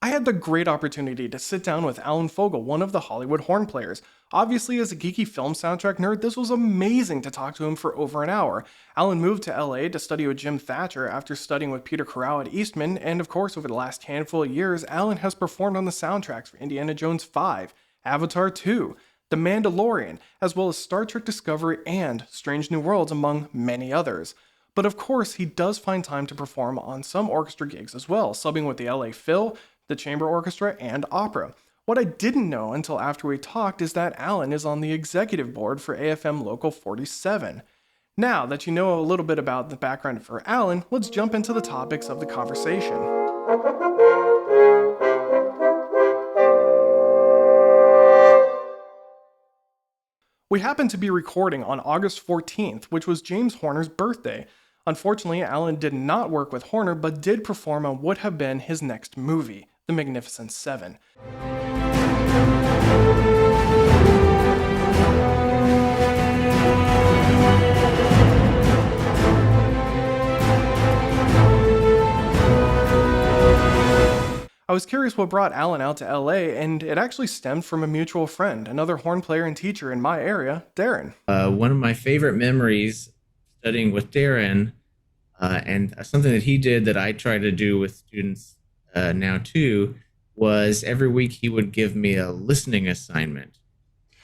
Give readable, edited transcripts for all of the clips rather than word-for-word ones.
I had the great opportunity to sit down with Allen Fogle, one of the Hollywood horn players. Obviously, as a geeky film soundtrack nerd, this was amazing to talk to him for over an hour. Allen moved to LA to study with Jim Thatcher after studying with Peter Corral at Eastman, and of course, over the last handful of years, Allen has performed on the soundtracks for Indiana Jones 5, Avatar 2, The Mandalorian, as well as Star Trek Discovery and Strange New Worlds, among many others. But of course, he does find time to perform on some orchestra gigs as well, subbing with the LA Phil, the Chamber Orchestra, and Opera. What I didn't know until after we talked is that Allen is on the executive board for AFM Local 47. Now that you know a little bit about the background for Allen, let's jump into the topics of the conversation. We happen to be recording on August 14th, which was James Horner's birthday. Unfortunately, Allen did not work with Horner, but did perform on what would have been his next movie, The Magnificent Seven. I was curious what brought Allen out to LA, and it actually stemmed from a mutual friend, another horn player and teacher in my area, Darren. One of my favorite memories studying with Darren, and something that he did that I try to do with students now too, was every week he would give me a listening assignment.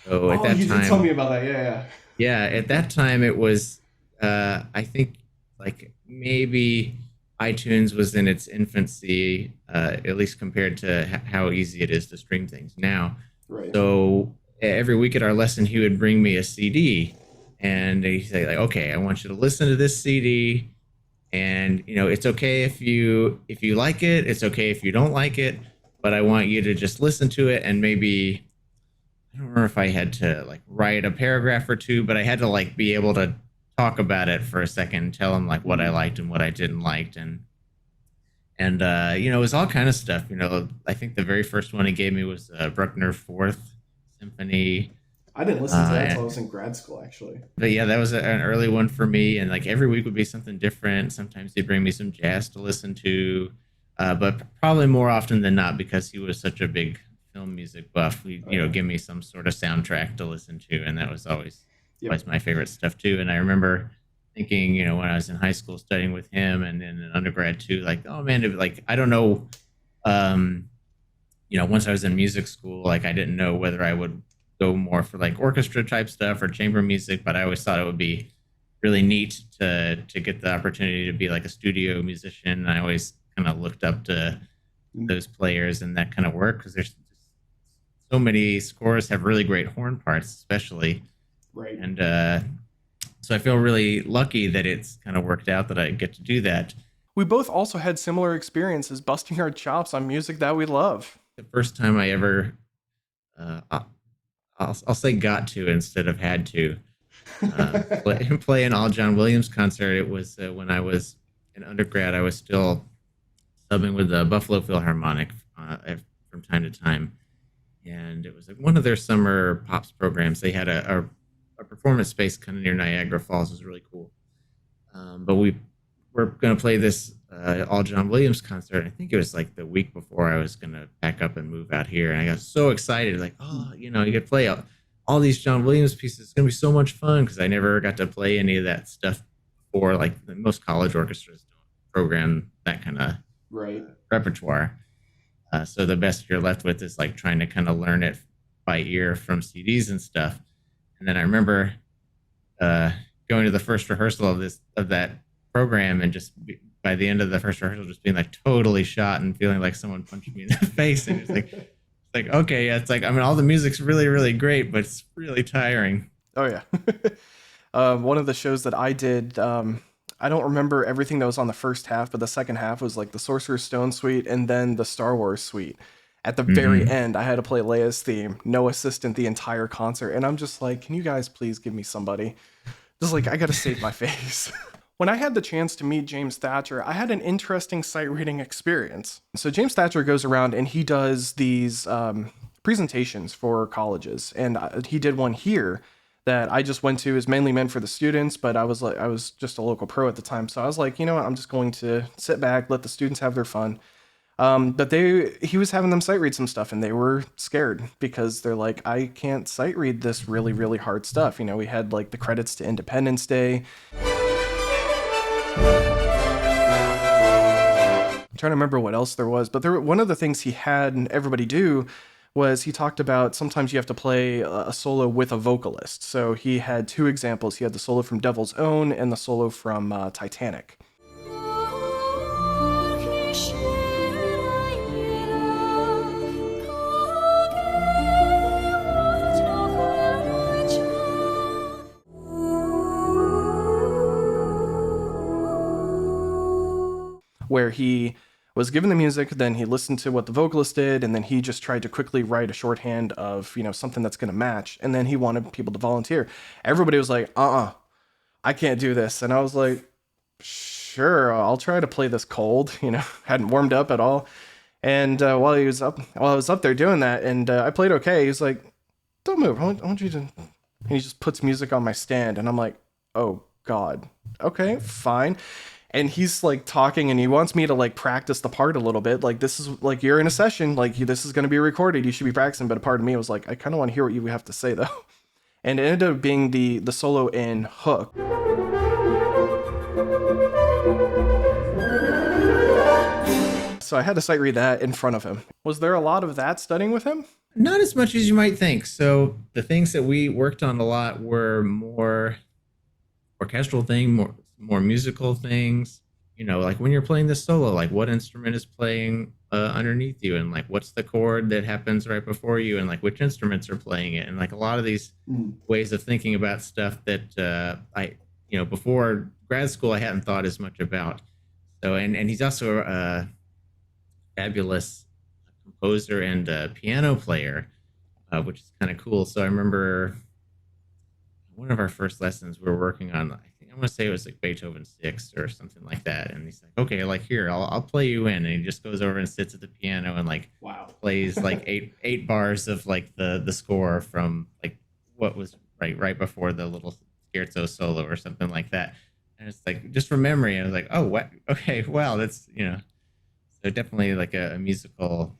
So at that you time, did tell me about that, yeah. yeah, at that time it was, I think, like maybe iTunes was in its infancy, at least compared to how easy it is to stream things now. Right. So every week at our lesson, he would bring me a CD, and he'd say, like, "Okay, I want you to listen to this CD, and it's okay if you like it. It's okay if you don't like it, but I want you to just listen to it, and maybe." I don't remember if I had to like write a paragraph or two, but I had to like be able to talk about it for a second, tell him like what I liked and what I didn't like, and it was all kind of stuff. I think the very first one he gave me was Bruckner Fourth Symphony. I didn't listen to that until I was in grad school, actually. But yeah, that was an early one for me, and like every week would be something different. Sometimes he'd bring me some jazz to listen to, but probably more often than not, because he was such a big film music buff, he'd give me some sort of soundtrack to listen to, and that was always my favorite stuff too. And I remember thinking, when I was in high school studying with him, and then in undergrad too, like, oh man, like I don't know, once I was in music school, like I didn't know whether I would go more for like orchestra type stuff or chamber music, but I always thought it would be really neat to get the opportunity to be like a studio musician. I always kind of looked up to those players and that kind of work, because there's so many scores have really great horn parts, especially. Right. And so I feel really lucky that it's kind of worked out that I get to do that. We both also had similar experiences busting our chops on music that we love. The first time I ever, I'll say got to instead of had to, play an all John Williams concert. It was when I was in undergrad. I was still subbing with the Buffalo Philharmonic from time to time. And it was like one of their summer pops programs. They had a performance space kind of near Niagara Falls. It was really cool. But we were going to play this all John Williams concert. I think it was like the week before I was going to pack up and move out here. And I got so excited, like, oh, you could play all these John Williams pieces. It's going to be so much fun, because I never got to play any of that stuff before. Like most college orchestras don't program that kind of repertoire. So the best you're left with is like trying to kind of learn it by ear from CDs and stuff. And then I remember going to the first rehearsal of that program, and just by the end of the first rehearsal, just being like totally shot and feeling like someone punched me in the face. And it's like, okay, yeah, it's like, I mean, all the music's really, really great, but it's really tiring. Oh yeah. One of the shows that I did, I don't remember everything that was on the first half, but the second half was like the Sorcerer's Stone suite and then the Star Wars suite. At the very end, I had to play Leia's theme, no assistant the entire concert. And I'm just like, can you guys please give me somebody? Just like, I got to save my face. When I had the chance to meet James Thatcher, I had an interesting sight reading experience. So James Thatcher goes around and he does these presentations for colleges. And he did one here that I just went to, is mainly meant for the students, but I was just a local pro at the time. So I was like, you know what, I'm just going to sit back, let the students have their fun. But he was having them sight read some stuff, and they were scared because they're like, I can't sight read this really, really hard stuff. You know, we had like the credits to Independence Day. I'm trying to remember what else there was, but one of the things he had everybody do was he talked about sometimes you have to play a solo with a vocalist. So he had two examples. He had the solo from Devil's Own and the solo from Titanic. Where he was given the music, then he listened to what the vocalist did, and then he just tried to quickly write a shorthand of, you know, something that's going to match, and then he wanted people to volunteer. Everybody was like, I can't do this. And I was like, sure, I'll try to play this cold. You know, hadn't warmed up at all. And while I was up there doing that, and I played okay, he was like, don't move. I want you to. And he just puts music on my stand, and I'm like, oh God, okay, fine. And he's like talking, and he wants me to like practice the part a little bit. Like, this is like, you're in a session, like this is going to be recorded. You should be practicing. But a part of me was like, I kind of want to hear what you have to say though. And it ended up being the solo in Hook. So I had to sight read that in front of him. Was there a lot of that studying with him? Not as much as you might think. So the things that we worked on a lot were more orchestral thing, more musical things. You know, like when you're playing the solo, like what instrument is playing underneath you, and like what's the chord that happens right before you, and like which instruments are playing it, and like a lot of these ways of thinking about stuff that before grad school I hadn't thought as much about. So and he's also a fabulous composer and piano player, which is kind of cool. So I remember one of our first lessons we were working on, I think I want to say it was like Beethoven 6 or something like that. And he's like, okay, like here, I'll play you in. And he just goes over and sits at the piano and like plays like eight bars of like the score from like what was right before the little scherzo solo or something like that. And it's like just from memory, I was like, oh, what? Okay, wow, that's so definitely like a musical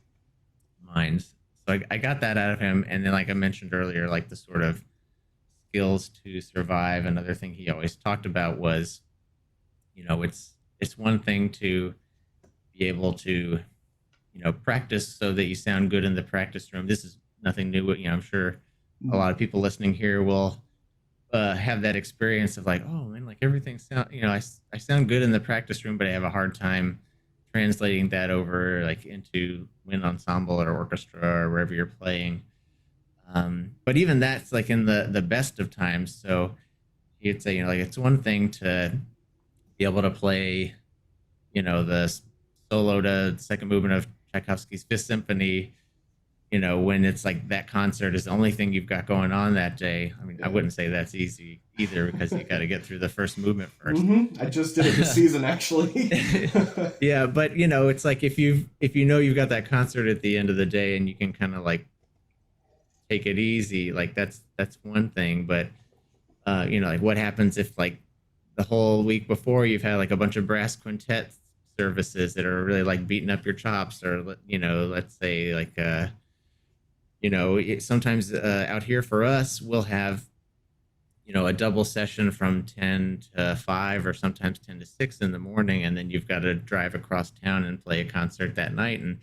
mind. So I got that out of him, and then like I mentioned earlier, like the sort of skills to survive. Another thing he always talked about was, it's one thing to be able to, practice so that you sound good in the practice room. This is nothing new. I'm sure a lot of people listening here will have that experience of like, oh man, like everything sound, I sound good in the practice room, but I have a hard time translating that over like into wind ensemble or orchestra or wherever you're playing. But even that's like in the best of times. So you'd say, like it's one thing to be able to play, the solo to second movement of Tchaikovsky's Fifth Symphony, when it's like that concert is the only thing you've got going on that day. I mean, I wouldn't say that's easy either because you got to get through the first movement 1st. I just did it this season, actually. Yeah, but it's like if you've got that concert at the end of the day and you can kind of like take it easy, like that's one thing. But like what happens if like the whole week before you've had like a bunch of brass quintet services that are really like beating up your chops, or let's say like sometimes out here for us we'll have a double session from 10 to 5 or sometimes 10 to 6 in the morning, and then you've got to drive across town and play a concert that night. And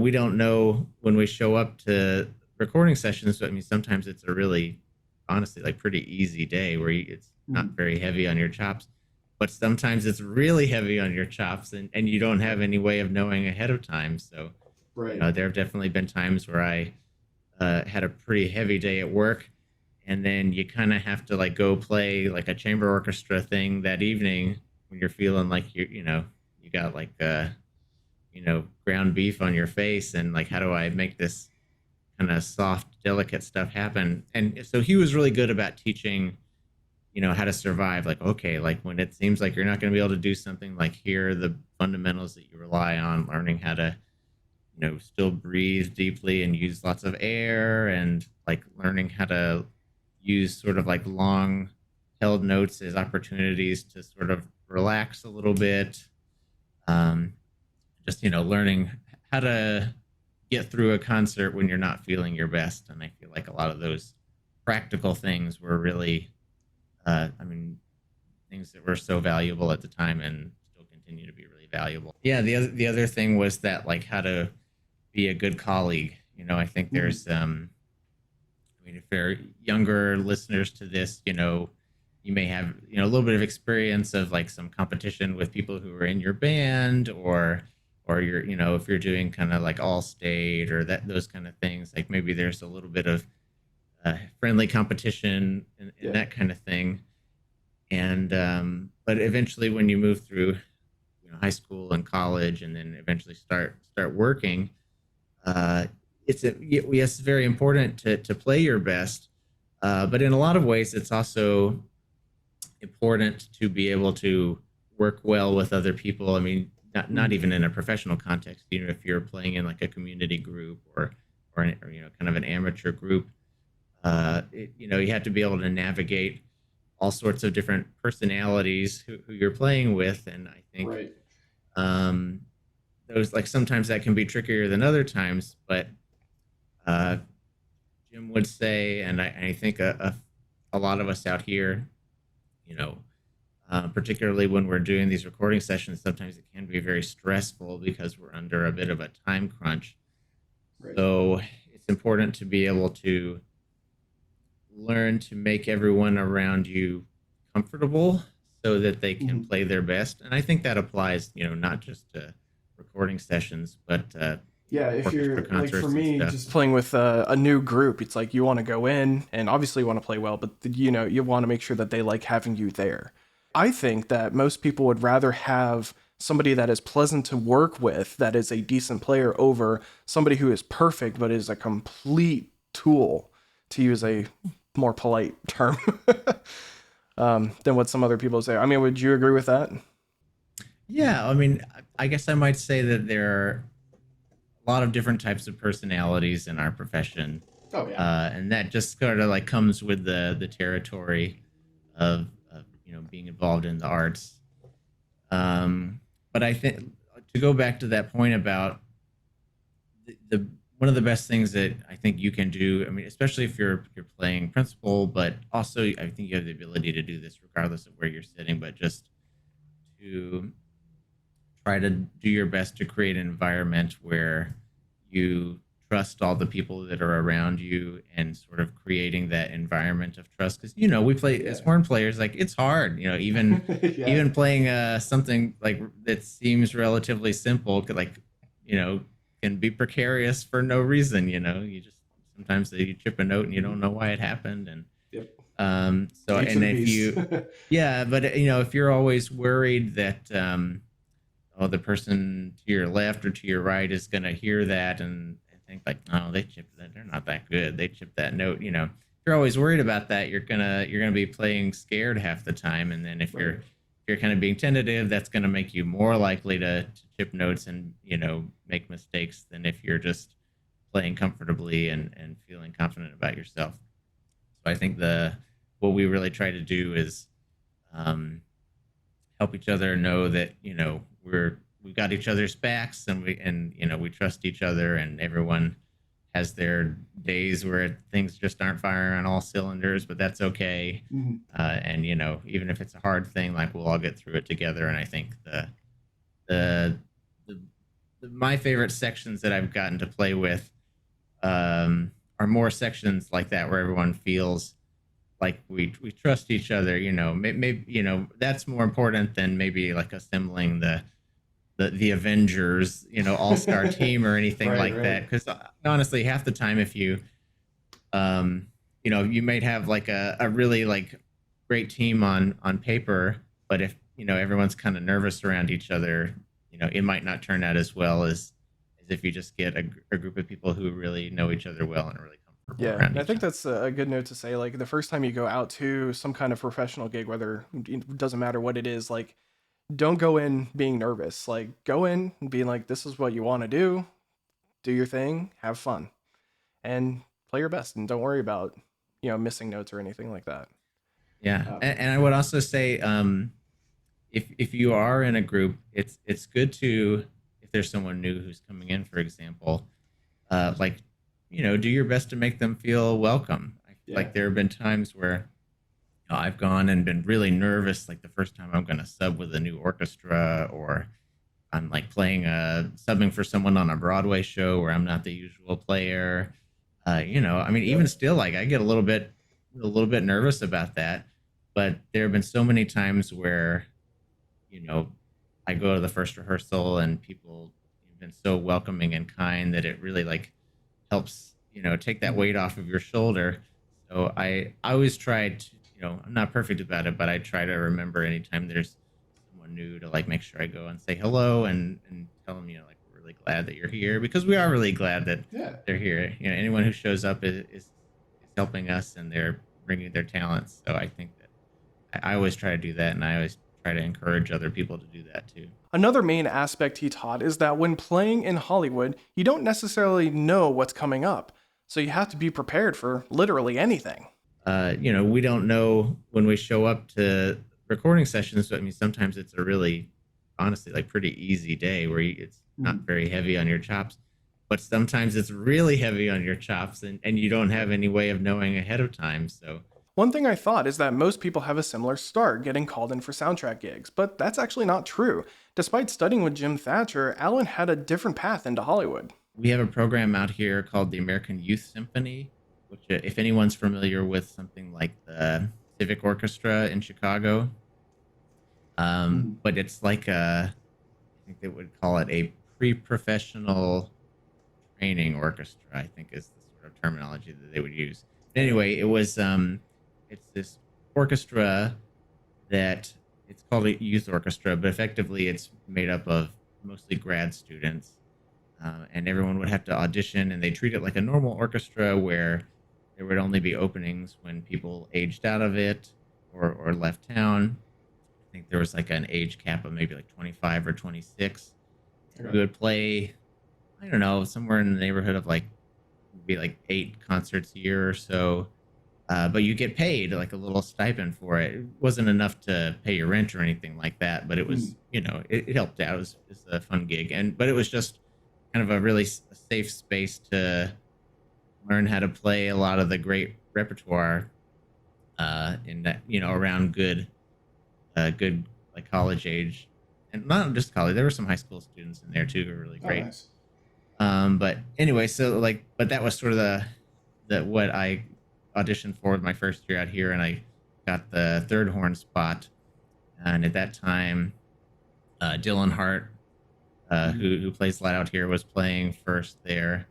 we don't know when we show up to recording sessions. So, I mean, sometimes it's a really, honestly, like pretty easy day where it's not very heavy on your chops, but sometimes it's really heavy on your chops, and you don't have any way of knowing ahead of time. So there have definitely been times where I had a pretty heavy day at work, and then you kind of have to like go play like a chamber orchestra thing that evening when you're feeling like you got like ground beef on your face, and like, how do I make this kind of soft, delicate stuff happen? And so he was really good about teaching, how to survive. Like, okay, like when it seems like you're not going to be able to do something, like here are the fundamentals that you rely on, learning how to, still breathe deeply and use lots of air, and like learning how to use sort of like long held notes as opportunities to sort of relax a little bit. just learning how to get through a concert when you're not feeling your best. And I feel like a lot of those practical things were really, I mean, things that were so valuable at the time and still continue to be really valuable. Yeah, the other thing was that, like, how to be a good colleague. I think Mhm. there's I mean, if they're younger listeners to this, you may have, a little bit of experience of like some competition with people who are in your band, or you're, if you're doing kind of like all state or that, those kind of things, like maybe there's a little bit of friendly competition and Yeah. that kind of thing. And, but eventually when you move through, high school and college, and then eventually start working, uh, yes, it's very important to play your best, but in a lot of ways, it's also important to be able to work well with other people. I mean, not Mhm. even in a professional context. If you're playing in like a community group, or kind of an amateur group, you have to be able to navigate all sorts of different personalities who you're playing with, and I think Right. um, those, like, sometimes that can be trickier than other times, but uh, Jim would say, and I think a lot of us out here, you know, particularly when we're doing these recording sessions, sometimes it can be very stressful because we're under a bit of a time crunch. Right. So it's important to be able to learn to make everyone around you comfortable so that they can Mhm. play their best. And I think that applies, not just to recording sessions, but Yeah, if orchestra you're like for concerts and me, stuff. just playing with a new group, it's like you want to go in and obviously you want to play well, but you want to make sure that they like having you there. I think that most people would rather have somebody that is pleasant to work with, that is a decent player, over somebody who is perfect but is a complete tool, to use a more polite term, than what some other people say. I mean, would you agree with that? Yeah, I mean, I guess I might say that there are a lot of different types of personalities in our profession, Oh yeah. and that just sort of like comes with the territory of being involved in the arts. Um, but I think, to go back to that point about the one of the best things that I think you can do, I mean, especially if you're playing principal, but also I think you have the ability to do this regardless of where you're sitting, but just to try to do your best to create an environment where you trust all the people that are around you, and sort of creating that environment of trust, because we play as Yeah. horn players, like, it's hard, even Yeah. playing something like that seems relatively simple could, like, you know can be precarious for no reason. You just, sometimes you chip a note and you don't Mhm. know why it happened. And Yep. so, Nature and of the if beast. you yeah, but if you're always worried that oh, the person to your left or to your right is going to hear that and think like, no, they chipped that. They're not that good. They chipped that note. If you're always worried about that, you're gonna be playing scared half the time. And then if you're Right. if you're kind of being tentative, that's going to make you more likely to chip notes and make mistakes than if you're just playing comfortably and feeling confident about yourself. So I think the what we really try to do is um, help each other know that we've got each other's backs, and we trust each other, and everyone has their days where things just aren't firing on all cylinders, but that's okay. Mhm. And even if it's a hard thing, like, we'll all get through it together. And I think the, the, my favorite sections that I've gotten to play with are more sections like that, where everyone feels like we trust each other. Maybe that's more important than maybe like assembling the Avengers, all star team or anything Right, like that. right. Because honestly, half the time, if um, you might have like a really like great team on paper, but if everyone's kind of nervous around each other, it might not turn out as well as if you just get a group of people who really know each other well and are really comfortable Yeah, around and I each think other. that's a good note to say. Like the first time you go out to some kind of professional gig, whether it doesn't matter what it is, like don't go in being nervous. Like go in and being like, this is what you want to do your thing, have fun, and play your best, and don't worry about missing notes or anything like that. Yeah, Uh, and I would also say, if you are in a group, it's good to, if there's someone new who's coming in, for example, like, do your best to make them feel welcome. I feel Yeah. like there have been times where I've gone and been really nervous, like the first time I'm going to sub with a new orchestra, or I'm like playing subbing for someone on a Broadway show where I'm not the usual player. I mean, even Yep. still, like I get a little bit nervous about that. But there have been so many times where, you know, I go to the first rehearsal and people have been so welcoming and kind that it really like helps, take that Mhm. weight off of your shoulder. So I always try to, I'm not perfect about it, but I try to remember anytime there's someone new to like make sure I go and say hello and tell them, like we're really glad that you're here, because we are really glad that Yeah. they're here. Anyone who shows up is helping us and they're bringing their talents. So I think that I always try to do that, and I always try to encourage other people to do that too. Another main aspect he taught is that when playing in Hollywood, you don't necessarily know what's coming up, so you have to be prepared for literally anything. We don't know when we show up to recording sessions. So, I mean, sometimes it's a really, honestly, like pretty easy day where it's not Mhm. very heavy on your chops, but sometimes it's really heavy on your chops, and you don't have any way of knowing ahead of time. So, One thing I thought is that most people have a similar start getting called in for soundtrack gigs, but that's actually not true. Despite studying with Jim Thatcher, Allen had a different path into Hollywood. we have a program out here called the American Youth Symphony, which, if anyone's familiar with something like the Civic Orchestra in Chicago, Mhm. but it's like I think they would call it a pre-professional training orchestra, I think is the sort of terminology that they would use. But Okay. anyway, it's this orchestra that it's called a youth orchestra, but effectively it's made up of mostly grad students, and everyone would have to audition, and they treat it like a normal orchestra where there would only be openings when people aged out of it or left town. I think there was like an age cap of maybe like 25 or 26, and we Okay. would play, I don't know, somewhere in the neighborhood of like maybe like 8 concerts a year or so. But you get paid like a little stipend for it. It wasn't enough to pay your rent or anything like that, but it Mhm. was, it helped out. It was a fun gig, but it was just kind of a really safe space to learn how to play a lot of the great repertoire, in that, around good like college age, and not just college. There were some high school students in there too who were really Oh, great. nice. But anyway, so like, but that was sort of the what I auditioned for my first year out here, and I got the third horn spot. And at that time, Dylan Hart, Mhm. who plays light out here, was playing first there.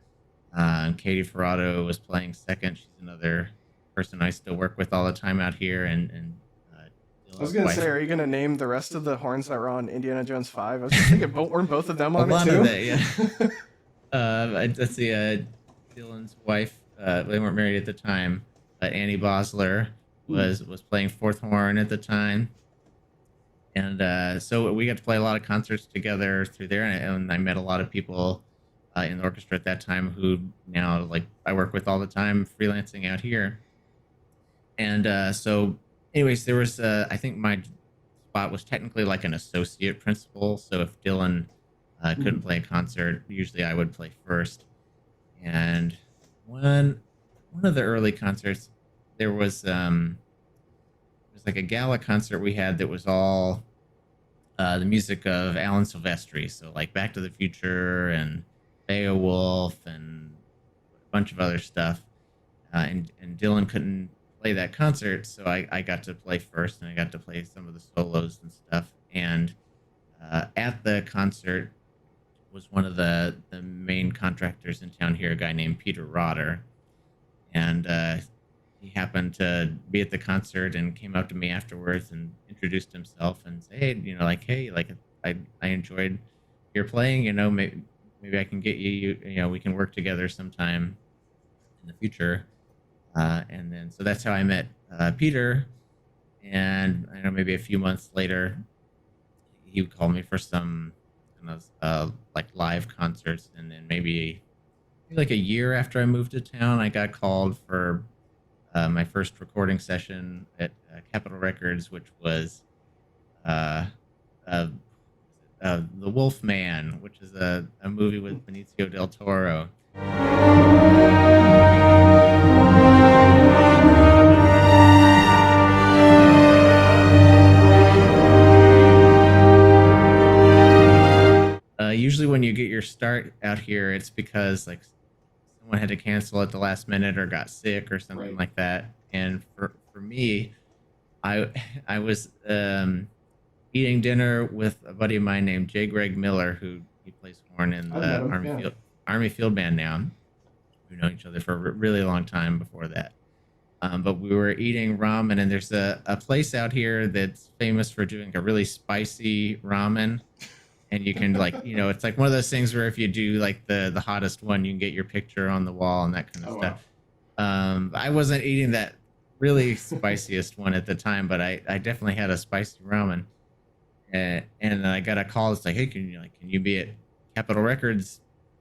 And Katie Ferrato was playing second. She's another person I still work with all the time out here, and I was Dylan's gonna Say, wife. say, are you gonna name the rest of the horns that were on Indiana Jones 5? I was just thinking, weren't both of them A on it lot of too? that, yeah. Let's see. Dylan's wife. They weren't married at the time. Annie Bosler Mhm. was playing fourth horn at the time, and so we got to play a lot of concerts together through there. And I met a lot of people in the orchestra at that time who now like I work with all the time, freelancing out here. And so, anyways, there was I think my spot was technically like an associate principal. So if Dylan couldn't Mhm. play a concert, usually I would play first. And one of the early concerts, there was it was like a gala concert we had that was all the music of Alan Silvestri, so like Back to the Future and Beowulf and a bunch of other stuff. And Dylan couldn't play that concert, so I got to play first, and I got to play some of the solos and stuff. And at the concert was one of the main contractors in town here, a guy named Peter Rotter, and he happened to be at the concert and came up to me afterwards and introduced himself and said, "Hey, like, hey, like, I enjoyed your playing. Maybe I can get you. We can work together sometime in the future." And then so that's how I met Peter. And I know maybe a few months later, he would call me for some kind of like live concerts, and then maybe like a year after I moved to town, I got called for my first recording session at Capitol Records, which was uh, The Wolf Man, which is a movie with Benicio del Toro. Usually, when you get your start out here, it's because like someone had to cancel at the last minute or got sick or something Right. like that. And for me, I I was eating dinner with a buddy of mine named J. Greg Miller, who he plays horn in I've met the him. Yeah. Army Field Band now. We've known each other for a really long time before that. But we were eating ramen, and there's a place out here that's famous for doing a really spicy ramen. And you can like, it's like one of those things where if you do like the hottest one, you can get your picture on the wall and that kind of Oh stuff. wow. I wasn't eating that really spiciest one at the time, but I definitely had a spicy ramen. And I got a call. It's like, hey, can you be at Capitol Records,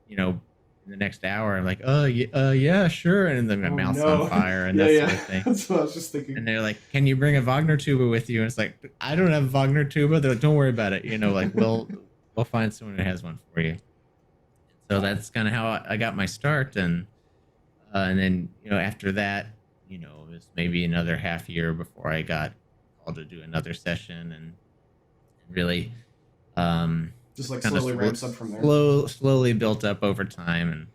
in the next hour? I'm like, oh yeah, sure. And then my Oh mouth's on no. fire and Yeah, that yeah. sort of thing. That's what I was just And thinking. they're like, can you bring a Wagner tuba with you? And it's like, I don't have a Wagner tuba. They're like, don't worry about it. Like we'll find someone who has one for you. So Wow. that's kind of how I got my start. And then, after that, it was maybe another half year before I got called to do another session and really Just like kind of slowly ramps up from there. slowly built up over time.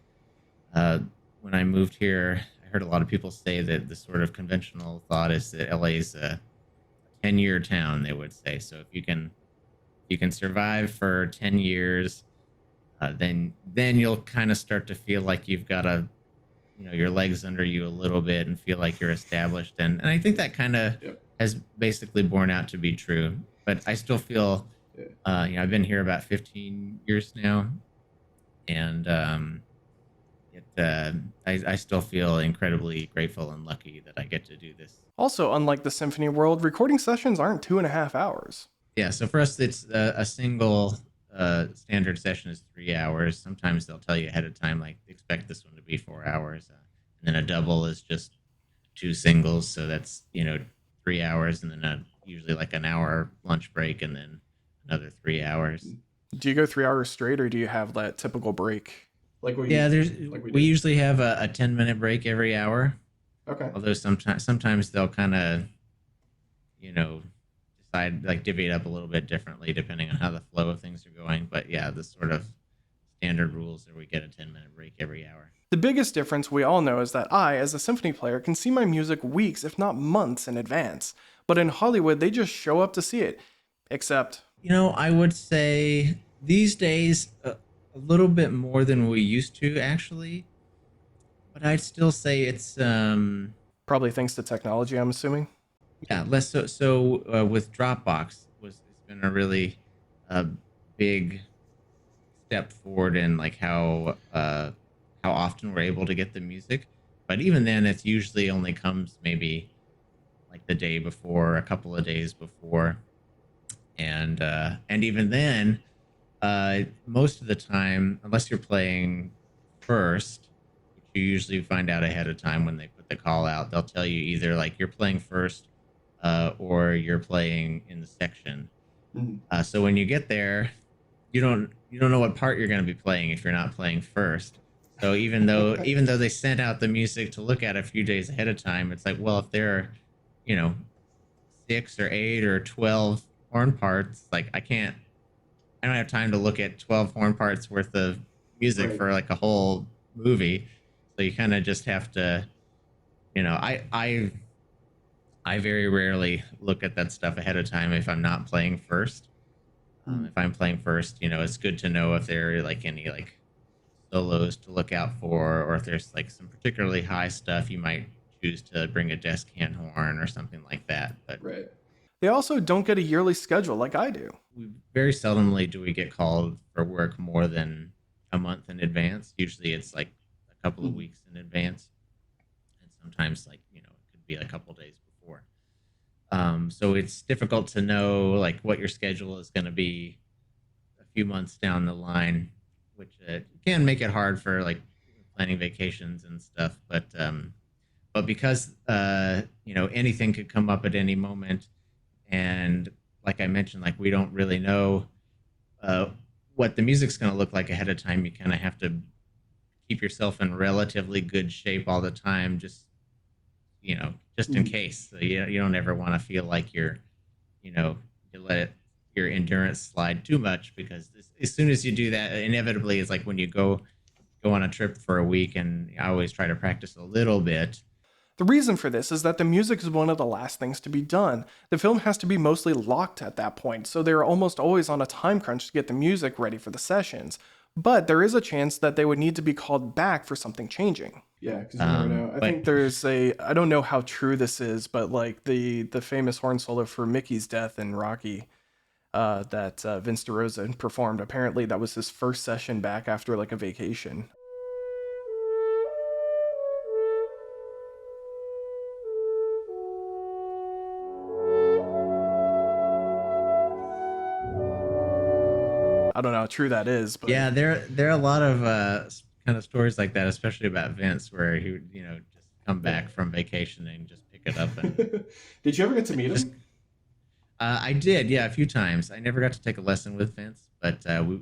And when I moved here, I heard a lot of people say that the sort of conventional thought is that LA is a 10-year town, they would say. So if you can survive for 10 years, then you'll kind of start to feel like you've got your legs under you a little bit and feel like you're established. And I think that kind of Yep. has basically borne out to be true. But I still feel, Yeah. I've been here about 15 years now, and I still feel incredibly grateful and lucky that I get to do this. Also, unlike the symphony world, recording sessions aren't 2.5 hours. Yeah, so for us, it's a single standard session is 3 hours. Sometimes they'll tell you ahead of time, like expect this one to be 4 hours, and then a double is just two singles, so that's 3 hours, and then usually like an hour lunch break, and then another 3 hours. Do you go 3 hours straight, or do you have that typical break? Like we Yeah, we we did. usually have a 10-minute break every hour. Okay. Although sometimes they'll kind of decide like divvy it up a little bit differently depending on how the flow of things are going. But yeah, the sort of standard rules are we get a 10-minute break every hour. The biggest difference we all know is that I, as a symphony player, can see my music weeks, if not months, in advance. But in Hollywood, they just show up to see it. Except, I would say these days a little bit more than we used to actually, but I'd still say it's probably thanks to technology, I'm assuming. yeah, less so with Dropbox it's been a really big step forward in like how often we're able to get the music. But even then, it's usually only comes maybe like the day before, a couple of days before, and even then, most of the time, unless you're playing first, which you usually find out ahead of time when they put the call out, they'll tell you either like you're playing first, or you're playing in the section. Mhm. So when you get there, you don't know what part you're going to be playing if you're not playing first. So even though they sent out the music to look at a few days ahead of time, it's like, well, if there are, you know, 6 or 8 or 12 horn parts, like I don't have time to look at 12 horn parts worth of music Right. for like a whole movie. So you kind of just have to, I very rarely look at that stuff ahead of time if I'm not playing first. If I'm playing first, it's good to know if there are like any like solos to look out for, or if there's like some particularly high stuff, you might choose to bring a desk hand horn or something like that. But Right. They also don't get a yearly schedule like I do. we very seldomly do we get called for work more than a month in advance. Usually it's like a couple of weeks in advance, and sometimes like it could be a couple of days before. So it's difficult to know like what your schedule is going to be a few months down the line, which can make it hard for like planning vacations and stuff. But because anything could come up at any moment, and like I mentioned, like we don't really know uh, what the music's going to look like ahead of time. You kind of have to keep yourself in relatively good shape all the time, just in case. So you don't ever want to feel like you let your endurance slide too much, because as soon as you do that, inevitably it's like when you go on a trip for a week, and I always try to practice a little bit. The reason for this is that the music is one of the last things to be done. The film has to be mostly locked at that point, so they're almost always on a time crunch to get the music ready for the sessions. But there is a chance that they would need to be called back for something changing. Yeah, because you never know. I But think I don't know how true this is, but like the famous horn solo for Mickey's death in Rocky, that Vince DeRosa performed. Apparently, that was his first session back after like a vacation. I don't know how true that is, but yeah, there are a lot of kind of stories like that, especially about Vince, where he would just come back from vacation and just pick it up. And did you ever get to meet him? I did, yeah, a few times. I never got to take a lesson with Vince, but we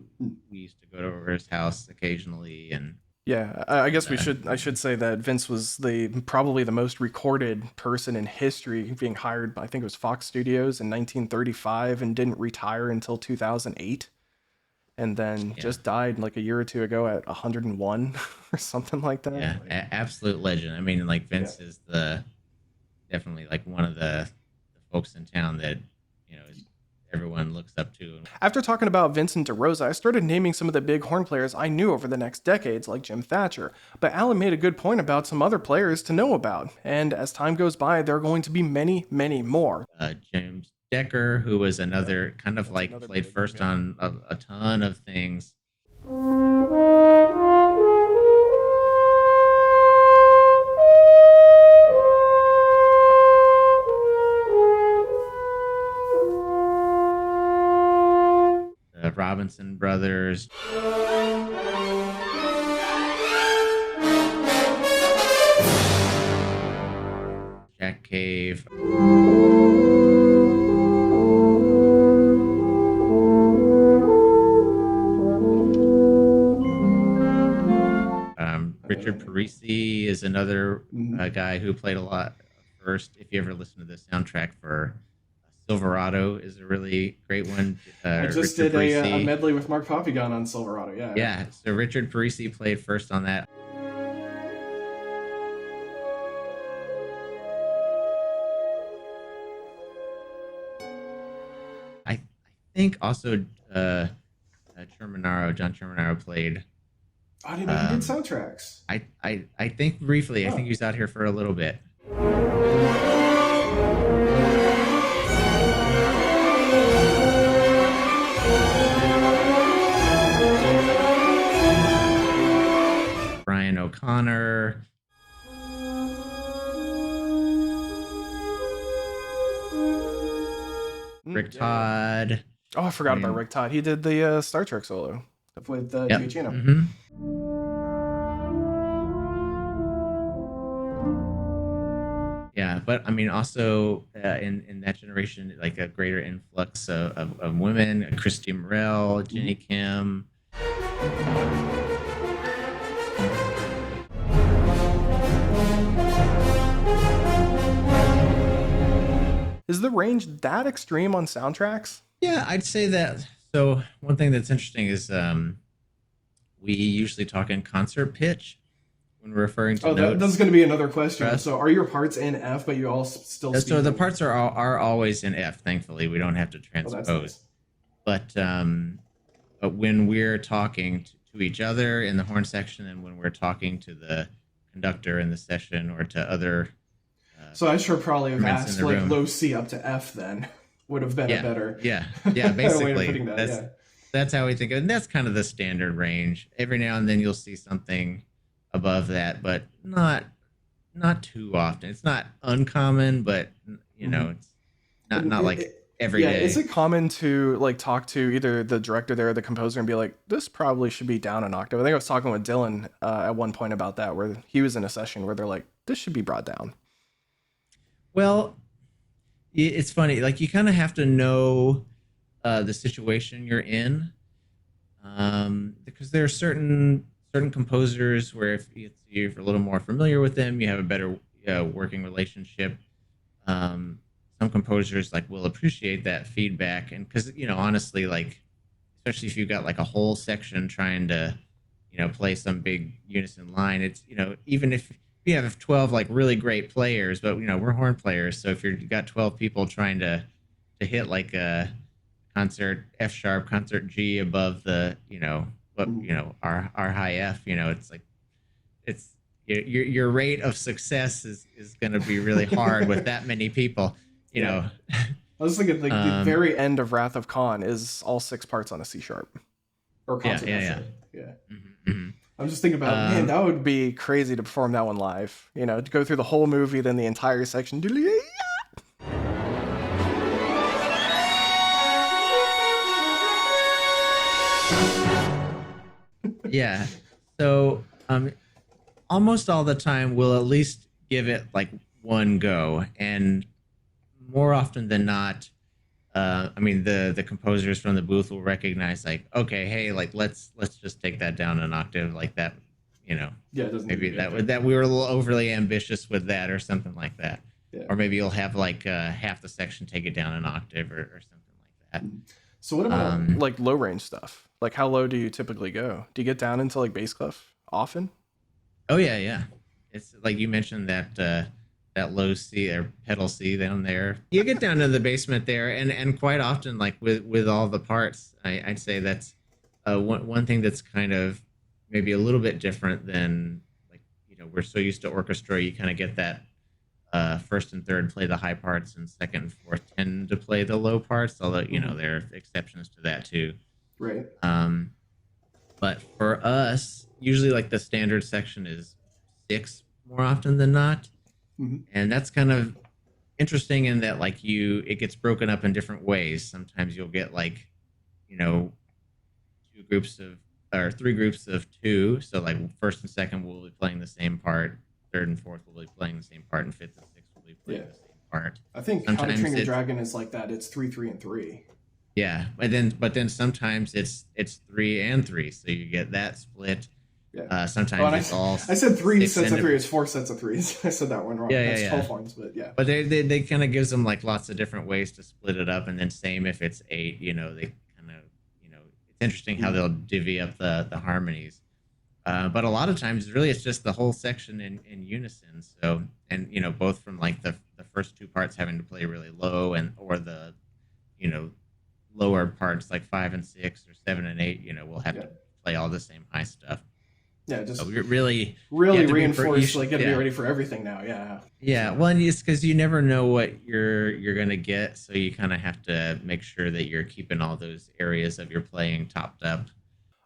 used to go over his house occasionally. And yeah, I guess I should say that Vince was probably the most recorded person in history being hired by, I think it was Fox Studios in 1935, and didn't retire until 2008. And then just died like a year or two ago at 101 or something like that. Yeah, absolute legend. I mean, like Vince is definitely like one of the folks in town that everyone looks up to. After talking about Vincent DeRosa, I started naming some of the big horn players I knew over the next decades, like Jim Thatcher. But Allen made a good point about some other players to know about, and as time goes by, there are going to be many, many more. James Decker, who was another kind of like played first on a ton of things. The Robinson brothers. Jack Cave. Richard Parisi is another guy who played a lot first. If you ever listen to the soundtrack for Silverado, is a really great one. I just Richard did a medley with Marc Papeghin on Silverado. Yeah. Yeah. So Richard Parisi played first on that. I think also John Terminaro played. I didn't know he did soundtracks. I think briefly. I think he was out here for a little bit. Brian O'Connor. Rick Todd. Oh, I forgot about Rick Todd. He did the Star Trek solo with Giacchino. Mm-hmm. Yeah, but I mean, also in that generation, like a greater influx of women: Christy Morrell, Jenny Kim. Is the range that extreme on soundtracks? Yeah, I'd say that. So one thing that's interesting is we usually talk in concert pitch when we're referring to notes. That's going to be another question. So are your parts in F, but you all still speak? So the parts are always in F, thankfully. We don't have to transpose. Nice. But when we're talking to each other in the horn section, and when we're talking to the conductor in the session, or to other... so I sure probably have asked like low C up to F then. Would have been a better... Yeah, basically. way of putting that, that's how we think of it. And that's kind of the standard range. Every now and then you'll see something above that, but not too often. It's not uncommon, but it's not like every day. Is it common to like talk to either the director there or the composer and be like, this probably should be down an octave? I think I was talking with Dylan at one point about that, where he was in a session where they're like, this should be brought down. Well, it's funny. Like, you kind of have to know the situation you're in. Because there are certain composers where if you're a little more familiar with them, you have a better working relationship. Um, some composers like will appreciate that feedback, and because honestly, like especially if you've got like a whole section trying to play some big unison line, it's even if you have 12 like really great players, but we're horn players, so if you got 12 people trying to hit like a concert F sharp, concert G above the what our high F, it's like it's your rate of success is going to be really hard with that many people, Yeah. know. I was thinking like the Um, very end of Wrath of Khan is all 6 parts on a C sharp or yeah, concert. yeah, F yeah. sharp. Yeah. Mm-hmm. I'm just thinking about, man, Um, that would be crazy to perform that one live. To go through the whole movie, then the entire section. yeah. So almost all the time we'll at least give it like one go, and more often than not, I mean the composers from the booth will recognize like, okay, hey, like let's just take that down an octave, like that, you know, Yeah, it doesn't need to maybe be that okay. that we were a little overly ambitious with that or something like that, Yeah. or maybe you'll have like half the section take it down an octave or something like that. So what about Um, like low range stuff? Like how low do you typically go? Do you get down into like bass clef often? Oh yeah, yeah. It's like you mentioned that that low C or pedal C down there. You get down to the basement there, and quite often, like with all the parts, I'd say that's one thing that's kind of maybe a little bit different than like we're so used to orchestra. You kind of get that first and third play the high parts, and second and fourth tend to play the low parts. Although there are exceptions to that too. Right. Um, but for us, usually like the standard section is six more often than not. Mhm. And that's kind of interesting in that like it gets broken up in different ways. Sometimes you'll get like, you know, two groups of or three groups of two. So like first and second will be playing the same part, third and fourth will be playing the same part, and fifth and sixth will be playing Yeah. the same part. I think How to Sometimes Train Your it's Dragon is like that. It's 3, 3, and 3. yeah, but then sometimes it's three and three, so you get that split. Yeah. Sometimes And it's all I said 3 six sets of and 3. It's 4 sets of 3s. I said that one wrong. yeah, That's yeah, 12 yeah. horns, but yeah. But they kind of gives them like lots of different ways to split it up, and then same if it's eight, they kind of it's interesting how they'll divvy up the harmonies. But a lot of times, really, it's just the whole section in unison. So, and both from like the first two parts having to play really low, and or the you know lower parts like five and six or seven and eight, we'll have to play all the same high stuff. Yeah, just So really, really you reinforce, should, like, gotta be yeah. ready for everything now. Yeah. Yeah, well, and it's because you never know what you're gonna get, so you kind of have to make sure that you're keeping all those areas of your playing topped up.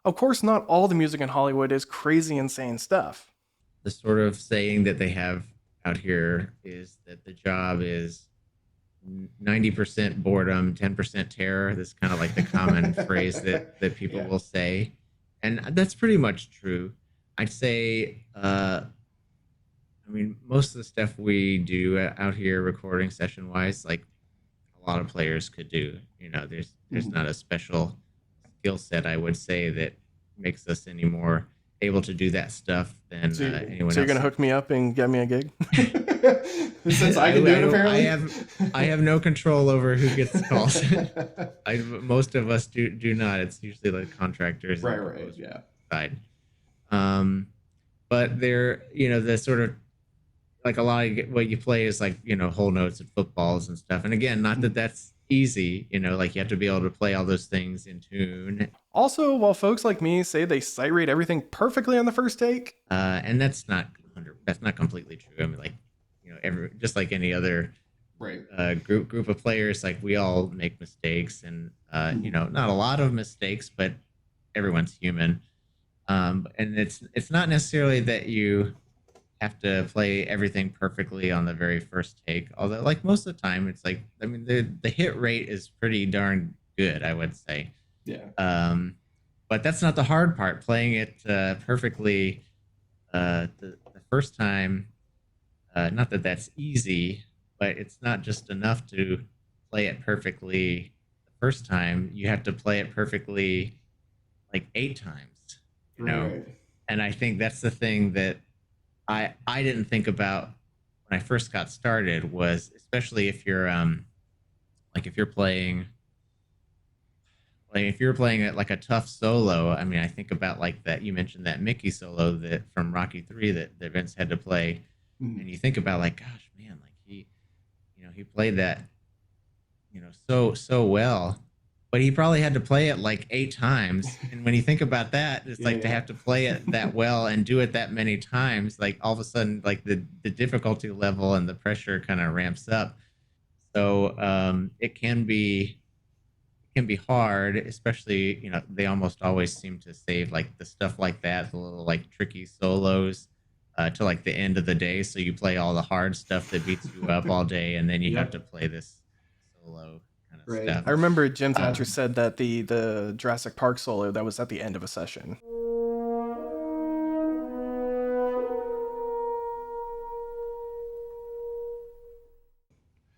Of course, not all the music in Hollywood is crazy, insane stuff. The sort of saying that they have out here is that the job is 90% boredom, 10% terror. That's kind of like the common phrase that people will say, and that's pretty much true. I'd say, I mean, most of the stuff we do out here, recording session wise, like a lot of players could do. There's not a special skill set, I would say, that makes us any more able to do that stuff than anyone else. So you're gonna hook me up and get me a gig? Since I can do it, apparently. I have no control over who gets calls. Most of us do not. It's usually like contractors. Right, yeah. Side. But they're the sort of like a lot of what you play is like whole notes and footballs and stuff. And again, not that that's easy. Like you have to be able to play all those things in tune. Also, while folks like me say they sight read everything perfectly on the first take, and that's not completely true. I mean, like just like any other group of players, like we all make mistakes, and not a lot of mistakes, but everyone's human. And it's not necessarily that you have to play everything perfectly on the very first take, although like most of the time it's like, I mean, the hit rate is pretty darn good, I would say. But that's not the hard part. Playing it perfectly the first time, not that that's easy, but it's not just enough to play it perfectly the first time. You have to play it perfectly like 8 times, you Right, know. right. And I think that's the thing that I didn't think about when I first got started, was especially if you're like if you're playing, like if you're playing it like a tough solo. I mean, I think about like that, you mentioned that Mickey solo that from Rocky 3 that Vince had to play, and Mhm. you think about like, gosh, man, like he played that, so well, but he probably had to play it like 8 times. And when you think about that, it's Yeah, like to yeah. have to play it that well and do it that many times, like all of a sudden, like the difficulty level and the pressure kind of ramps up. So it can be hard, especially, they almost always seem to save like the stuff like that, the little like tricky solos, to like the end of the day. So you play all the hard stuff that beats you up all day, and then you have to Yep. play this solo kind of Right. stuff. I remember Jim Thatcher Um, said that the Jurassic Park solo that was at the end of a session.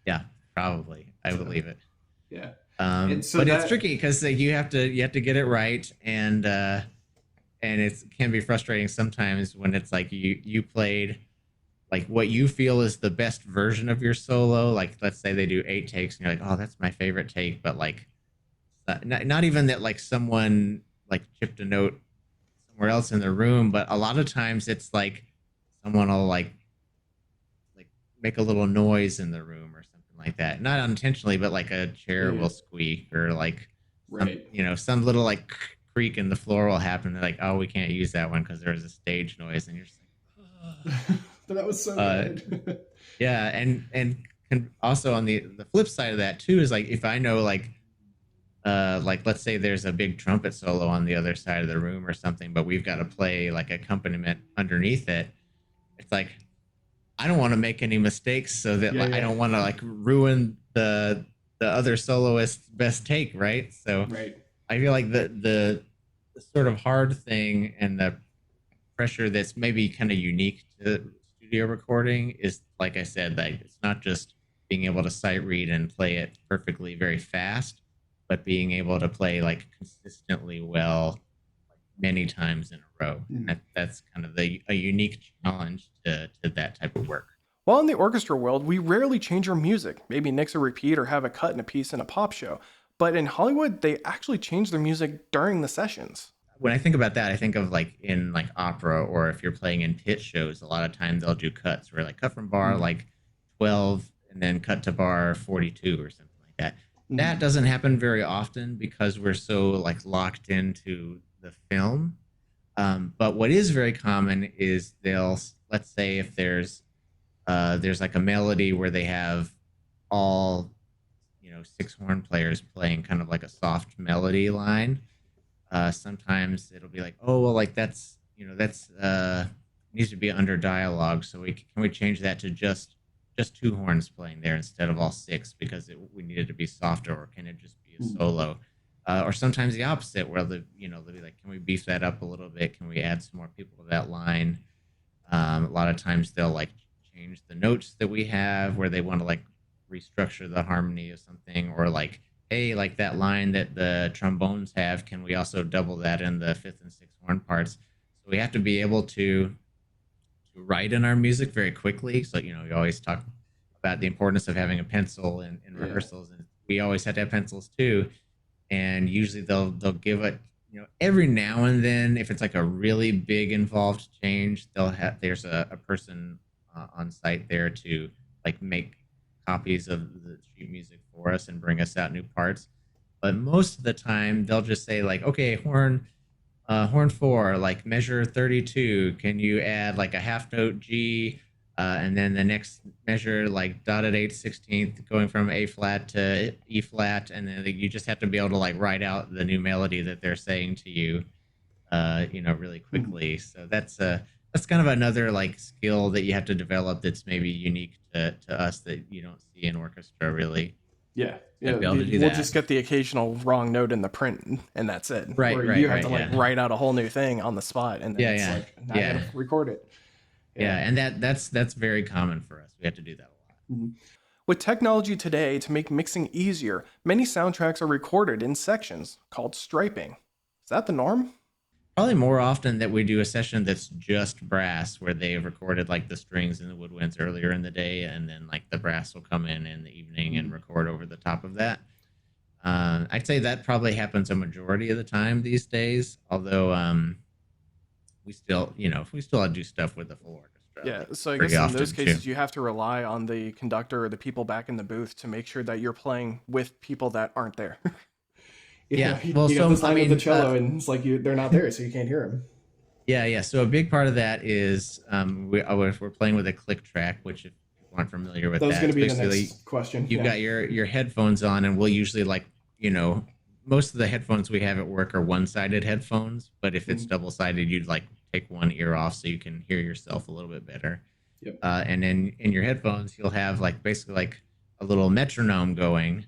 yeah, probably, I So believe it. yeah. And so But it's that tricky because you have to get it right, and it can be frustrating sometimes when it's like you played like what you feel is the best version of your solo. Like let's say they do 8 takes, and you're like, oh, that's my favorite take, but like not even that, like someone like chipped a note somewhere else in the room, but a lot of times it's like someone will like make a little noise in the room or something like that, not unintentionally, but like a chair yeah, will squeak, or like right. some little like creak in the floor will happen. They're like, oh, we can't use that one because there's a stage noise, and you're just like, But that was so uh, good. yeah. And also on the flip side of that too is like if I know like let's say there's a big trumpet solo on the other side of the room or something, but we've got to play like accompaniment underneath it. It's like I don't want to make any mistakes, so that Yeah, like I yeah. don't want to like ruin the other soloist's best take, right? So Right. I feel like the sort of hard thing and the pressure that's maybe kind of unique to studio recording is, like I said, like it's not just being able to sight read and play it perfectly very fast, but being able to play like consistently well, like many times in a row. And Mhm. that's kind of a unique challenge to that type of work. While in the orchestra world, we rarely change our music, maybe mix or repeat or have a cut in a piece in a pop show. But in Hollywood, they actually change their music during the sessions. When I think about that, I think of like in like opera, or if you're playing in pit shows, a lot of times they'll do cuts where like cut from bar Mm, like 12 and then cut to bar 42 or something like that. That mm, doesn't happen very often because we're so like locked into the film. But what is very common is let's say if there's like a melody where they have all, six horn players playing kind of like a soft melody line. Sometimes it'll be like, oh well, like that's needs to be under dialogue, so we change that to just two horns playing there instead of all six because we need it to be softer, or can it just be a mm, solo? Or sometimes the opposite, where they'll be like, can we beef that up a little bit? Can we add some more people to that line? A lot of times they'll like change the notes that we have, where they want to like restructure the harmony of something, or like, hey, like that line that the trombones have, can we also double that in the fifth and sixth horn parts? So we have to be able to write in our music very quickly. So you always talk about the importance of having a pencil in yeah. rehearsals, and we always had to have pencils too. And usually they'll give it, every now and then, if it's like a really big involved change, there's a person on site there to like make copies of the sheet music for us and bring us out new parts. But most of the time they'll just say like, okay, horn four, like measure 32. Can you add like a half note G? And then the next measure, like dotted 8/16, going from A flat to E flat. And then you just have to be able to like write out the new melody that they're saying to you, really Mm, quickly. So that's kind of another like skill that you have to develop that's maybe unique to us that you don't see in orchestra really. yeah. To Yeah. be able to do We'll that. just get the occasional wrong note in the print, and that's it. Right, Where right, you have to right. like Yeah. write out a whole new thing on the spot, and then Yeah, it's yeah. like, now I gotta Yeah. record it. Yeah, Yeah. and that's very common for us. We have to do that a lot. Mhm. With technology today to make mixing easier, many soundtracks are recorded in sections called striping. that the norm? Probably more often that we do a session that's just brass, where they have recorded like the strings and the woodwinds earlier in the day, and then like the brass will come in the evening and record over the top of that. I'd say that probably happens a majority of the time these days. Although we still do stuff with the full orchestra Yeah, like so I pretty guess in those often too. cases, you have to rely on the conductor or the people back in the booth to make sure that you're playing with people that aren't there. Yeah, You well, got so this I line with the mean, cello, and it's like they're not there, so you can't hear them. yeah. So a big part of that is we're playing with a click track, which if people aren't familiar with That was that, going to it's be the basically next question. you've Yeah. got your headphones on, and we'll usually like most of the headphones we have at work are one-sided headphones, but if it's Mhm. double-sided, you'd like take one ear off so you can hear yourself a little bit better. Yep. And then in your headphones, you'll have like basically like a little metronome going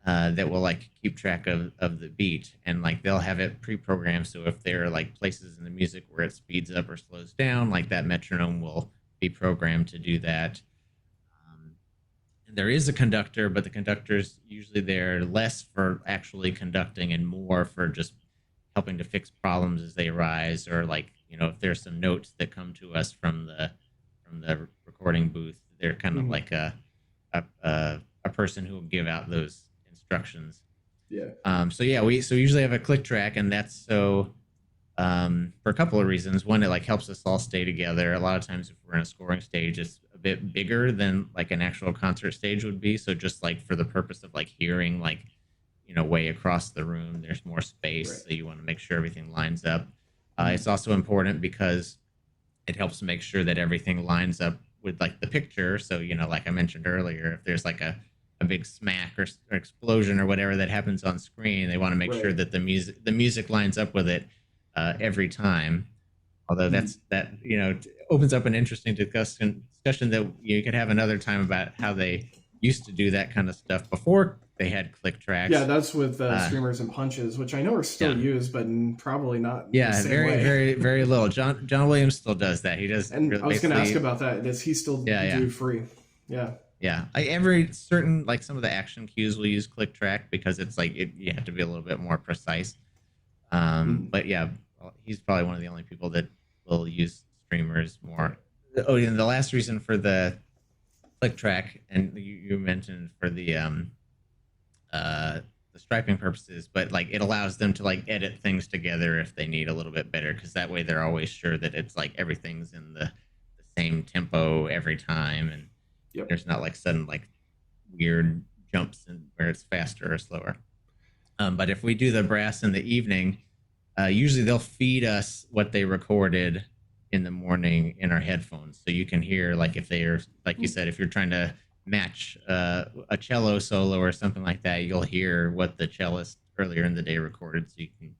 that will like keep track of the beat, and like they'll have it pre-programmed, so if there are like places in the music where it speeds up or slows down, like that metronome will be programmed to do that. And there is a conductor, but the conductor's usually there less for actually conducting and more for just helping to fix problems as they arise, or like if there's some notes that come to us from the recording booth, they're kind of Mhm. like a person who will give out those instructions. Yeah. So yeah, we usually have a click track, and that's so for a couple of reasons. One, it like helps us all stay together. A lot of times, if we're in a scoring stage, it's a bit bigger than like an actual concert stage would be. So just like for the purpose of like hearing like way across the room, there's more space. Right. So you want to make sure everything lines up. Mhm. It's also important because it helps make sure that everything lines up with like the picture. So like I mentioned earlier, if there's like a big smack or explosion or whatever that happens on screen, they want to make sure Right. that the music lines up with it every time. Although Mhm. that opens up an interesting discussion that you could have another time about how they used to do that kind of stuff before they had click Yeah, tracks. that's with Uh, streamers and punches, which I know are still yeah, used, but probably not in the yeah, same very, way. very, very little. John Williams still does that. He does And really I was going to ask basically. about that. Does he still Yeah, yeah. do free? Yeah. Yeah, every certain like some of the action cues will use click track because it's like you have to be a little bit more precise. Mhm. But yeah, well, he's probably one of the only people that will use streamers Yeah. more. Oh, and the last reason for the click track, and you mentioned for the striping purposes, but like it allows them to like edit things together if they need a little bit better, because that way they're always sure that it's like everything's in the same tempo every time, and Yep. there's not like sudden like weird jumps in where it's faster or slower. But if we do the brass in the evening, usually they'll feed us what they recorded in the morning in our headphones, so you can hear like if they are like you said, if you're trying to match a cello solo or something like that, you'll hear what the cellist earlier in the day recorded, so you can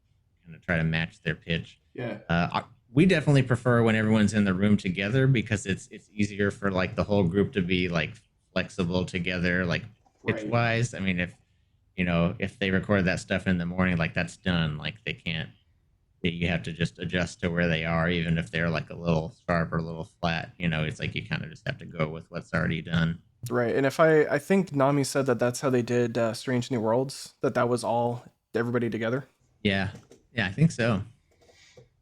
kind of try to match their pitch. Yeah. We definitely prefer when everyone's in the room together because it's easier for like the whole group to be like flexible together, like pitch Right. wise. I mean, if they record that stuff in the morning, like that's done. Like they can't. You have to just adjust to where they are, even if they're like a little sharp or a little flat. It's like you kind of just have to go with what's already done. Right. And if I think Nami said that that's how they did Strange New Worlds, that was all everybody together. Yeah, yeah, I think so.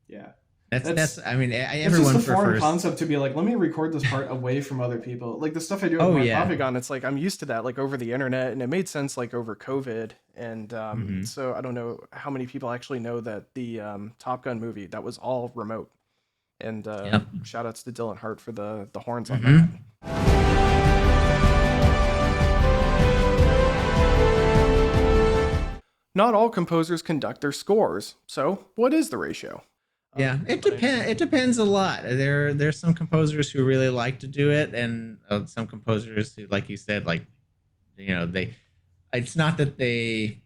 Yeah. That's. I mean, It's just a everyone foreign prefers. concept to be like, let me record this part away from other people. Like the stuff I do with Oh Marc yeah. Papeghin, it's like I'm used to that, like over the internet, and it made sense like over COVID. And Hmm. so I don't know how many people actually know that the Top Gun movie that was all remote. And Yep. shout outs to Dylan Hart for the horns on that. Hmm. Not all composers conduct their scores. So what is the ratio? Yeah, it depends a lot. There's some composers who really like to do it, and some composers who, like you said, like they. It's not that they.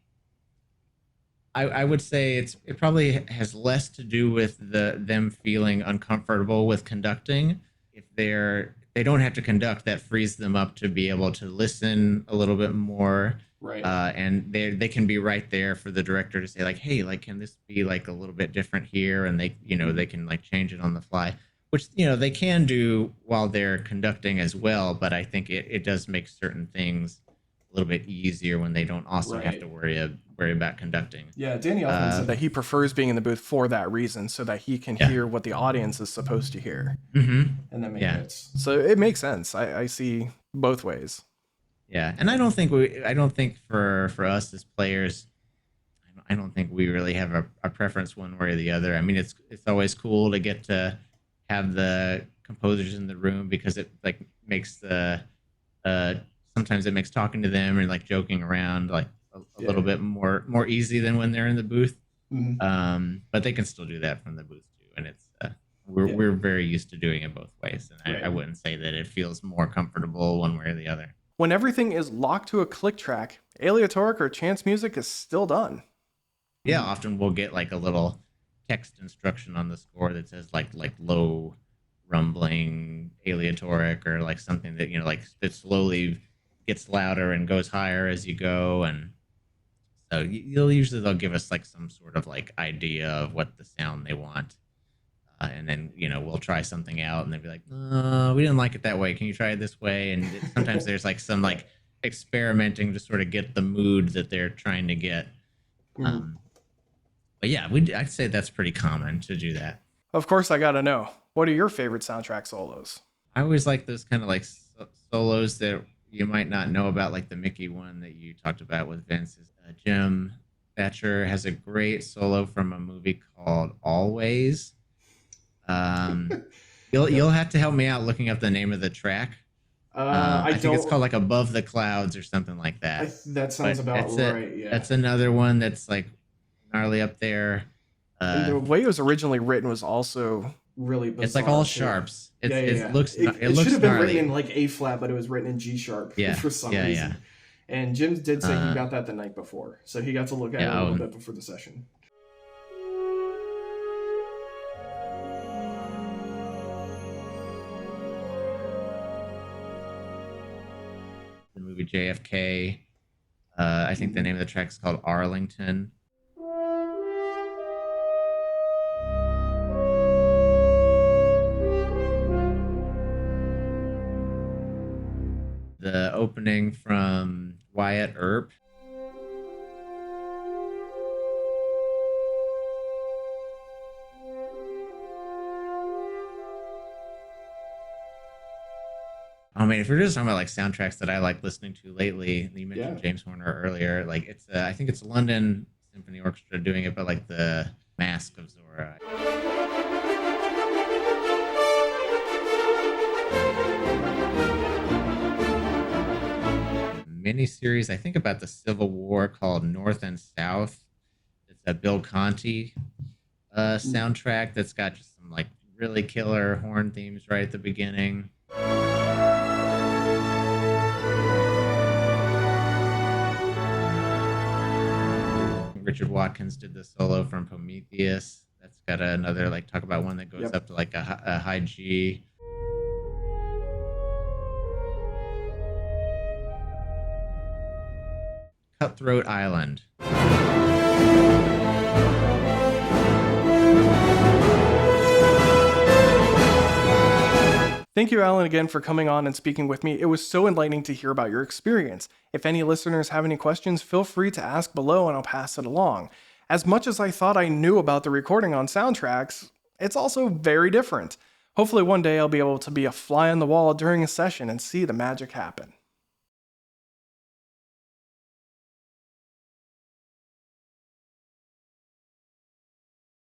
I would say it probably has less to do with them feeling uncomfortable with conducting. If they don't have to conduct, that frees them up to be able to listen a little bit more, Right. and they can be right there for the director to say like, hey, like can this be like a little bit different here, and they can like change it on the fly, which they can do while they're conducting as well. But I think it does make certain things a little bit easier when they don't also have Right. to worry about conducting. Yeah, Danny Elfman said that he prefers being in the booth for that reason, so that he can Yeah. hear what the audience is supposed to hear Mm-hmm. and then make Yeah. hits. So it makes sense. I see both ways. Yeah, and I don't think for us as players, I don't think we really have a preference one way or the other. I mean, it's always cool to get to have the composers in the room because it like makes the uh sometimes it makes talking to them and like joking around like a little bit more easy than when they're in the booth. But they can still do that from the booth too, and it's we're very used to doing it both ways, and I wouldn't say that it feels more comfortable one way or the other. When everything is locked to a click track, aleatoric or chance music is still done. Yeah, often we'll get like a little text instruction on the score that says like low rumbling aleatoric or like something that like that slowly gets louder and goes higher as you go, and so they'll give us like some sort of like idea of what the sound they want, and then we'll try something out and they'll be like, we didn't like it that way, can you try it this way? And sometimes there's like some like experimenting to sort of get the mood that they're trying to get. But yeah, I'd say that's pretty common to do that. Of course, I gotta know, what are your favorite soundtrack solos? I always like those kind of like solos that you might not know about, like the Mickey one that you talked about with Vince. Jim Thatcher has a great solo from a movie called Always. You'll have to help me out looking up the name of the track. I think it's called like Above the Clouds or something like that. That sounds about right. Yeah, that's another one that's like gnarly up there. And the way it was originally written was also really bizarre. It's like all sharps. It looks it looks should have been gnarly. written in like A flat, but it was written in G sharp for some reason. Yeah. And Jim did say he got that the night before, so he got to look at it a little bit before the session. The movie JFK. I think the name of the track is called Arlington. The opening from Wyatt Earp. I mean, if we're just talking about like soundtracks that I like listening to lately, you mentioned James Horner earlier. Like it's, I think it's London Symphony Orchestra doing it, but like the Mask of Zorro. Miniseries, I think, about the Civil War called North and South. It's a Bill Conti soundtrack that's got just some like really killer horn themes right at the beginning. Richard Watkins did the solo from Prometheus. That's got another like talk about one that goes up to like a high G. Cutthroat Island. Thank you, Alan, again for coming on and speaking with me. It was so enlightening to hear about your experience. If any listeners have any questions, feel free to ask below and I'll pass it along. As much as I thought I knew about the recording on soundtracks, it's also very different. Hopefully one day I'll be able to be a fly on the wall during a session and see the magic happen.